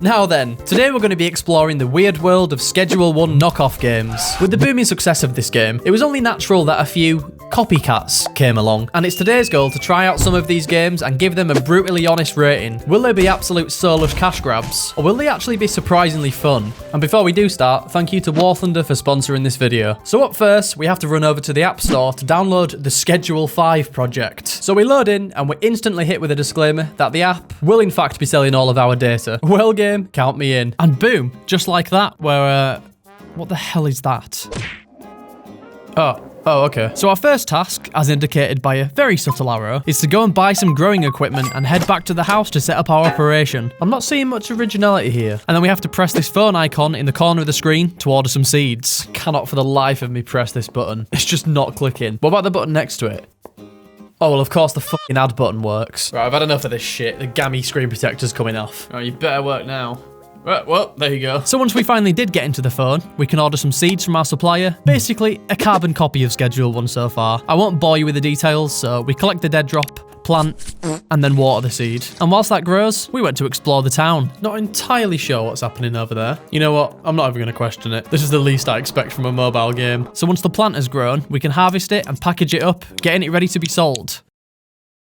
Now then, today we're going to be exploring the weird world of Schedule 1 knockoff games. With the booming success of this game, it was only natural that a few copycats came along, and it's today's goal to try out some of these games and give them a brutally honest rating. Will they be absolute soulless cash grabs, or will they actually be surprisingly fun? And before we do start, thank you to War Thunder for sponsoring this video. So up first, we have to run over to the App Store to download the Schedule 5 project. So we load in, and we're instantly hit with a disclaimer that the app will in fact be selling all of our data. Well game, count me in. And boom, just like that, what the hell is that? Oh, okay. So our first task, as indicated by a very subtle arrow, is to go and buy some growing equipment and head back to the house to set up our operation. I'm not seeing much originality here. And then we have to press this phone icon in the corner of the screen to order some seeds. Cannot for the life of me press this button. It's just not clicking. What about the button next to it? Oh, well, of course the fucking add button works. Right, I've had enough of this shit. The gammy screen protector's coming off. Oh, you better work now. Right, well, there you go. So once we finally did get into the phone, we can order some seeds from our supplier. Basically, a carbon copy of Schedule 1 so far. I won't bore you with the details, so we collect the dead drop, plant, and then water the seed. And whilst that grows, we went to explore the town. Not entirely sure what's happening over there. You know what? I'm not even going to question it. This is the least I expect from a mobile game. So once the plant has grown, we can harvest it and package it up, getting it ready to be sold.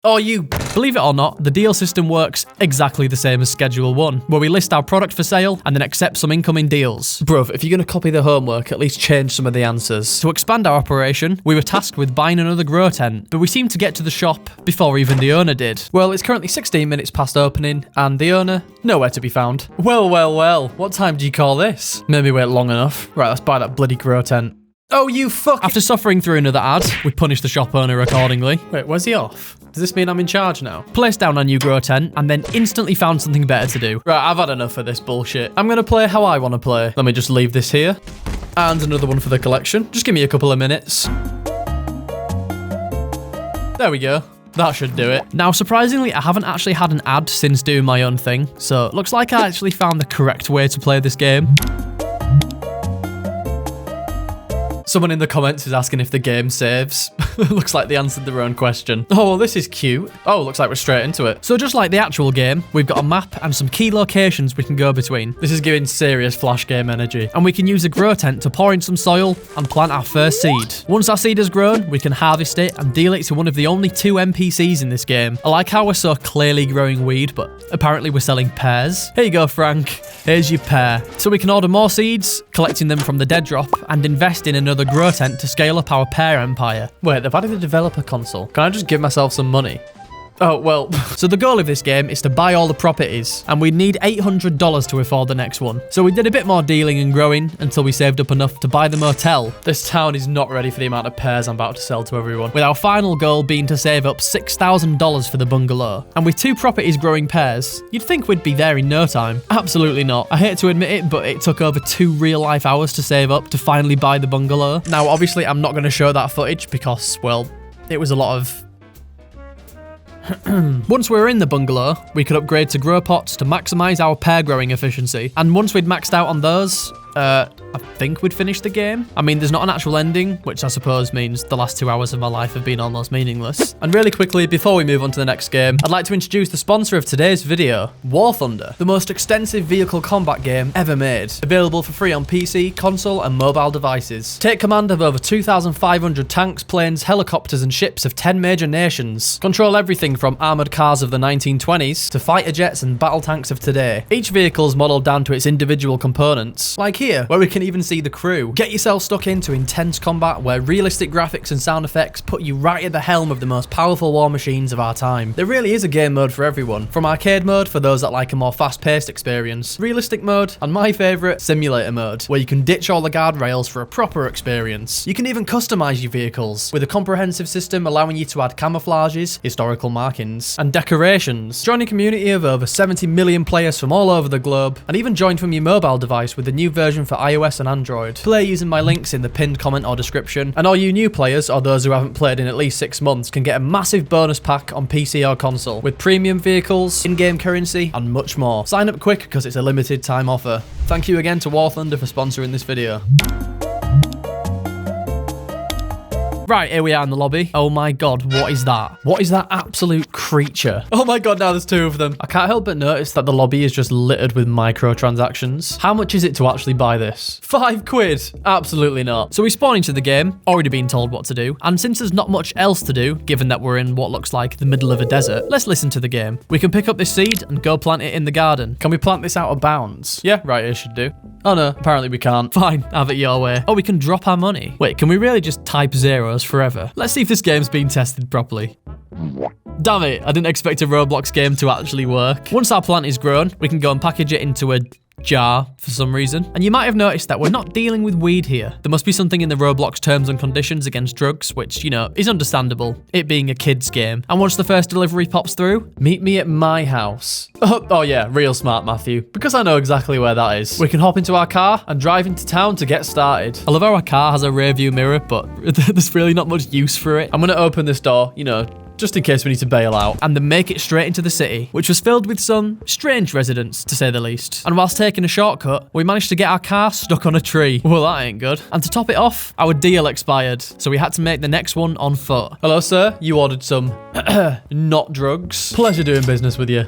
Believe it or not, the deal system works exactly the same as Schedule 1, where we list our product for sale and then accept some incoming deals. Bruv, if you're going to copy the homework, at least change some of the answers. To expand our operation, we were tasked with buying another grow tent, but we seemed to get to the shop before even the owner did. Well, it's currently 16 minutes past opening, and the owner, nowhere to be found. Well, what time do you call this? Maybe wait long enough. Right, let's buy that bloody grow tent. Oh, you fuck! After suffering through another ad, we punished the shop owner accordingly. Wait, where's he off? Does this mean I'm in charge now? Placed down our new grow tent and then instantly found something better to do. Right, I've had enough of this bullshit. I'm gonna play how I want to play. Let me just leave this here. And another one for the collection. Just give me a couple of minutes. There we go. That should do it. Now, surprisingly, I haven't actually had an ad since doing my own thing. So it looks like I actually found the correct way to play this game. Someone in the comments is asking if the game saves. Looks like they answered their own question. Oh, well, this is cute. Oh, looks like we're straight into it. So just like the actual game, we've got a map and some key locations we can go between. This is giving serious flash game energy. And we can use a grow tent to pour in some soil and plant our first seed. Once our seed has grown, we can harvest it and deal it to one of the only 2 NPCs in this game. I like how we're so clearly growing weed, but apparently we're selling pears. Here you go, Frank. Here's your pear. So we can order more seeds, collecting them from the dead drop, and invest in another grow tent to scale up our pear empire. Wait, they've added a developer console. Can I just give myself some money? Oh, well, so the goal of this game is to buy all the properties, and we need $800 to afford the next one. So we did a bit more dealing and growing until we saved up enough to buy the motel. This town is not ready for the amount of pears I'm about to sell to everyone, with our final goal being to save up $6,000 for the bungalow. And with 2 properties growing pears, you'd think we'd be there in no time. Absolutely not. I hate to admit it, but it took over 2 real-life hours to save up to finally buy the bungalow. Now, obviously, I'm not going to show that footage because, well, it was a lot of... Once we were in the bungalow, we could upgrade to grow pots to maximize our pear growing efficiency. And once we'd maxed out on those, I think we'd finish the game. I mean, there's not an actual ending, which I suppose means the last 2 hours of my life have been almost meaningless. And really quickly, before we move on to the next game, I'd like to introduce the sponsor of today's video, War Thunder, the most extensive vehicle combat game ever made. Available for free on PC, console, and mobile devices. Take command of over 2,500 tanks, planes, helicopters, and ships of 10 major nations. Control everything from armored cars of the 1920s to fighter jets and battle tanks of today. Each vehicle's modeled down to its individual components, like here, where we can even see the crew. Get yourself stuck into intense combat where realistic graphics and sound effects put you right at the helm of the most powerful war machines of our time. There really is a game mode for everyone, from arcade mode for those that like a more fast-paced experience, realistic mode, and my favourite, simulator mode, where you can ditch all the guardrails for a proper experience. You can even customise your vehicles, with a comprehensive system allowing you to add camouflages, historical markings, and decorations. Join a community of over 70 million players from all over the globe, and even join from your mobile device with the new version for iOS and Android. Play using my links in the pinned comment or description, and all you new players or those who haven't played in at least 6 months can get a massive bonus pack on PC or console with premium vehicles, in-game currency, and much more. Sign up quick because it's a limited time offer. Thank you again to War Thunder for sponsoring this video. Right, here we are in the lobby. Oh my god, what is that? What is that absolute creature? Oh my god, now there's two of them. I can't help but notice that the lobby is just littered with microtransactions. How much is it to actually buy this? 5 quid? Absolutely not. So we spawn into the game, already been told what to do, and since there's not much else to do, given that we're in what looks like the middle of a desert, let's listen to the game. We can pick up this seed and go plant it in the garden. Can we plant this out of bounds? Yeah, right here should do. Oh no, apparently we can't. Fine, have it your way. Oh, we can drop our money. Wait, can we really just type zeros forever? Let's see if this game's been tested properly. Damn it, I didn't expect a Roblox game to actually work. Once our plant is grown, we can go and package it into a jar for some reason. And you might have noticed that we're not dealing with weed here. There must be something in the Roblox terms and conditions against drugs, which, you know, is understandable, it being a kid's game. And once the first delivery pops through, meet me at my house. Oh yeah, real smart, Matthew, because I know exactly where that is. We can hop into our car and drive into town to get started. I love how our car has a rear view mirror, but there's really not much use for it. I'm gonna open this door, you know, just in case we need to bail out, and then make it straight into the city, which was filled with some strange residents, to say the least. And whilst taking a shortcut, we managed to get our car stuck on a tree. Well, that ain't good. And to top it off, our deal expired, so we had to make the next one on foot. Hello, sir. You ordered some not drugs. Pleasure doing business with you.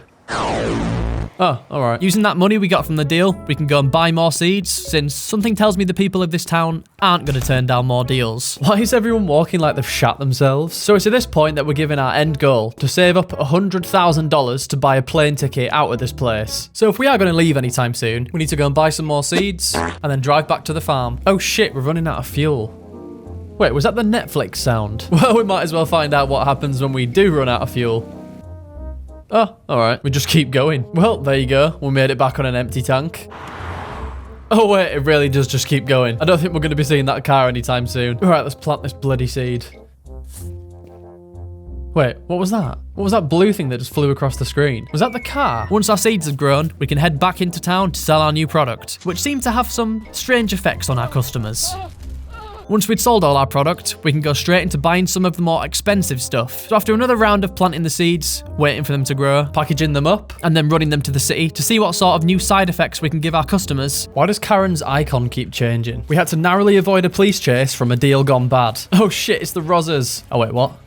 Oh, all right. Using that money we got from the deal, we can go and buy more seeds, since something tells me the people of this town aren't going to turn down more deals. Why is everyone walking like they've shat themselves? So it's at this point that we're given our end goal, to save up $100,000 to buy a plane ticket out of this place. So if we are going to leave anytime soon, we need to go and buy some more seeds, and then drive back to the farm. Oh shit, we're running out of fuel. Wait, was that the Netflix sound? Well, we might as well find out what happens when we do run out of fuel. Oh, all right. We just keep going. Well, there you go. We made it back on an empty tank. Oh, wait. It really does just keep going. I don't think we're going to be seeing that car anytime soon. All right, let's plant this bloody seed. Wait, what was that? What was that blue thing that just flew across the screen? Was that the car? Once our seeds have grown, we can head back into town to sell our new product, which seemed to have some strange effects on our customers. Once we'd sold all our product, we can go straight into buying some of the more expensive stuff. So after another round of planting the seeds, waiting for them to grow, packaging them up, and then running them to the city to see what sort of new side effects we can give our customers. Why does Karen's icon keep changing? We had to narrowly avoid a police chase from a deal gone bad. Oh shit, it's the Rozzers. Oh wait, what?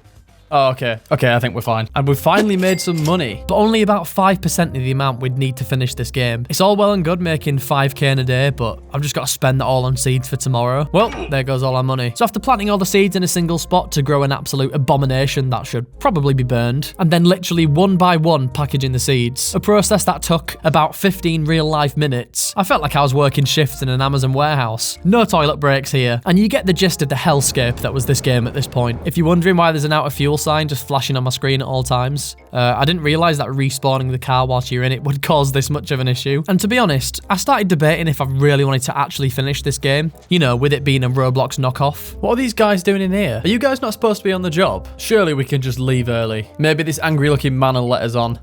Oh, okay. Okay, I think we're fine. And we've finally made some money, but only about 5% of the amount we'd need to finish this game. It's all well and good making 5k in a day, but I've just got to spend that all on seeds for tomorrow. Well, there goes all our money. So after planting all the seeds in a single spot to grow an absolute abomination that should probably be burned, and then literally one by one packaging the seeds, a process that took about 15 real-life minutes, I felt like I was working shifts in an Amazon warehouse. No toilet breaks here, and you get the gist of the hellscape that was this game at this point. If you're wondering why there's an out of fuel sign just flashing on my screen at all times, I didn't realize that respawning the car whilst you're in it would cause this much of an issue. And to be honest, I started debating if I really wanted to actually finish this game, you know, with it being a Roblox knockoff. What are these guys doing in here? Are you guys not supposed to be on the job? Surely we can just leave early. Maybe this angry looking man will let us on.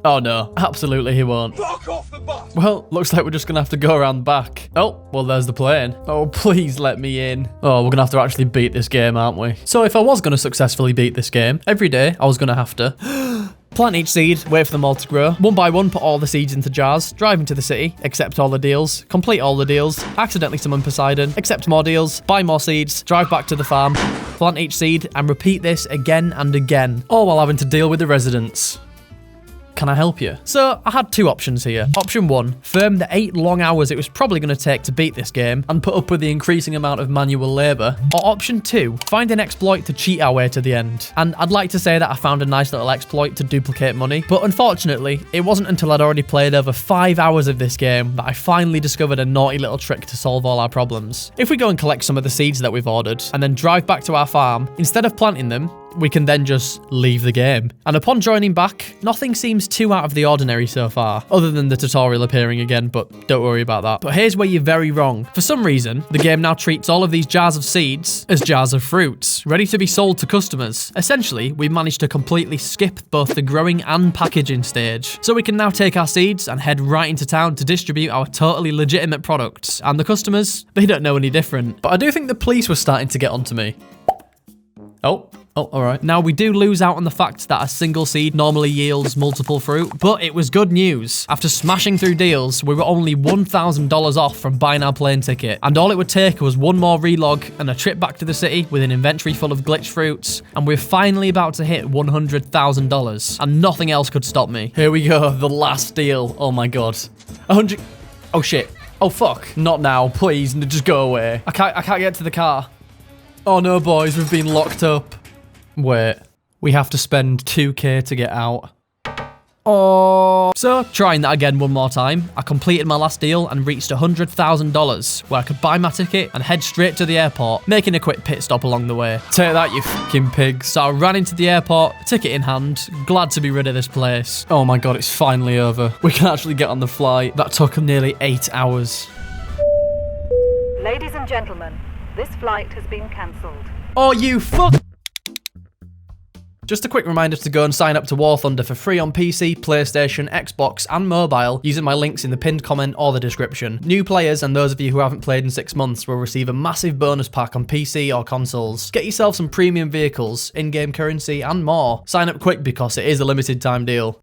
Oh no, absolutely he won't. Fuck off the bus! Well, looks like we're just gonna have to go around the back. Oh, well there's the plane. Oh, please let me in. Oh, we're gonna have to actually beat this game, aren't we? So if I was gonna successfully beat this game, every day I was gonna have to plant each seed, wait for them all to grow, one by one put all the seeds into jars, drive into the city, accept all the deals, complete all the deals, accidentally summon Poseidon, accept more deals, buy more seeds, drive back to the farm, plant each seed, and repeat this again and again, all while having to deal with the residents. Can I help you? So I had two options here. Option one, firm the 8 long hours it was probably going to take to beat this game and put up with the increasing amount of manual labor. Or option two, find an exploit to cheat our way to the end. And I'd like to say that I found a nice little exploit to duplicate money, but unfortunately, it wasn't until I'd already played over 5 hours of this game that I finally discovered a naughty little trick to solve all our problems. If we go and collect some of the seeds that we've ordered and then drive back to our farm, instead of planting them, we can then just leave the game. And upon joining back, nothing seems too out of the ordinary so far, other than the tutorial appearing again, but don't worry about that. But here's where you're very wrong. For some reason, the game now treats all of these jars of seeds as jars of fruits, ready to be sold to customers. Essentially, we managed to completely skip both the growing and packaging stage. So we can now take our seeds and head right into town to distribute our totally legitimate products. And the customers, they don't know any different. But I do think the police were starting to get onto me. Oh. Oh, alright. Now, we do lose out on the fact that a single seed normally yields multiple fruit, but it was good news. After smashing through deals, we were only $1,000 off from buying our plane ticket, and all it would take was one more relog and a trip back to the city with an inventory full of glitch fruits, and we're finally about to hit $100,000, and nothing else could stop me. Here we go, the last deal. Oh my god. 100... Oh shit. Oh fuck. Not now, please, just go away. I can't get to the car. Oh no, boys, we've been locked up. Wait, we have to spend 2k to get out. Oh. So, trying that again one more time, I completed my last deal and reached $100,000, where I could buy my ticket and head straight to the airport, making a quick pit stop along the way. Take that, you fucking pigs. So I ran into the airport, ticket in hand, glad to be rid of this place. Oh my god, it's finally over. We can actually get on the flight. That took nearly 8 hours. Ladies and gentlemen, this flight has been cancelled. Oh, you fuck! Just a quick reminder to go and sign up to War Thunder for free on PC, PlayStation, Xbox, and mobile using my links in the pinned comment or the description. New players and those of you who haven't played in 6 months will receive a massive bonus pack on PC or consoles. Get yourself some premium vehicles, in-game currency, and more. Sign up quick because it is a limited time deal.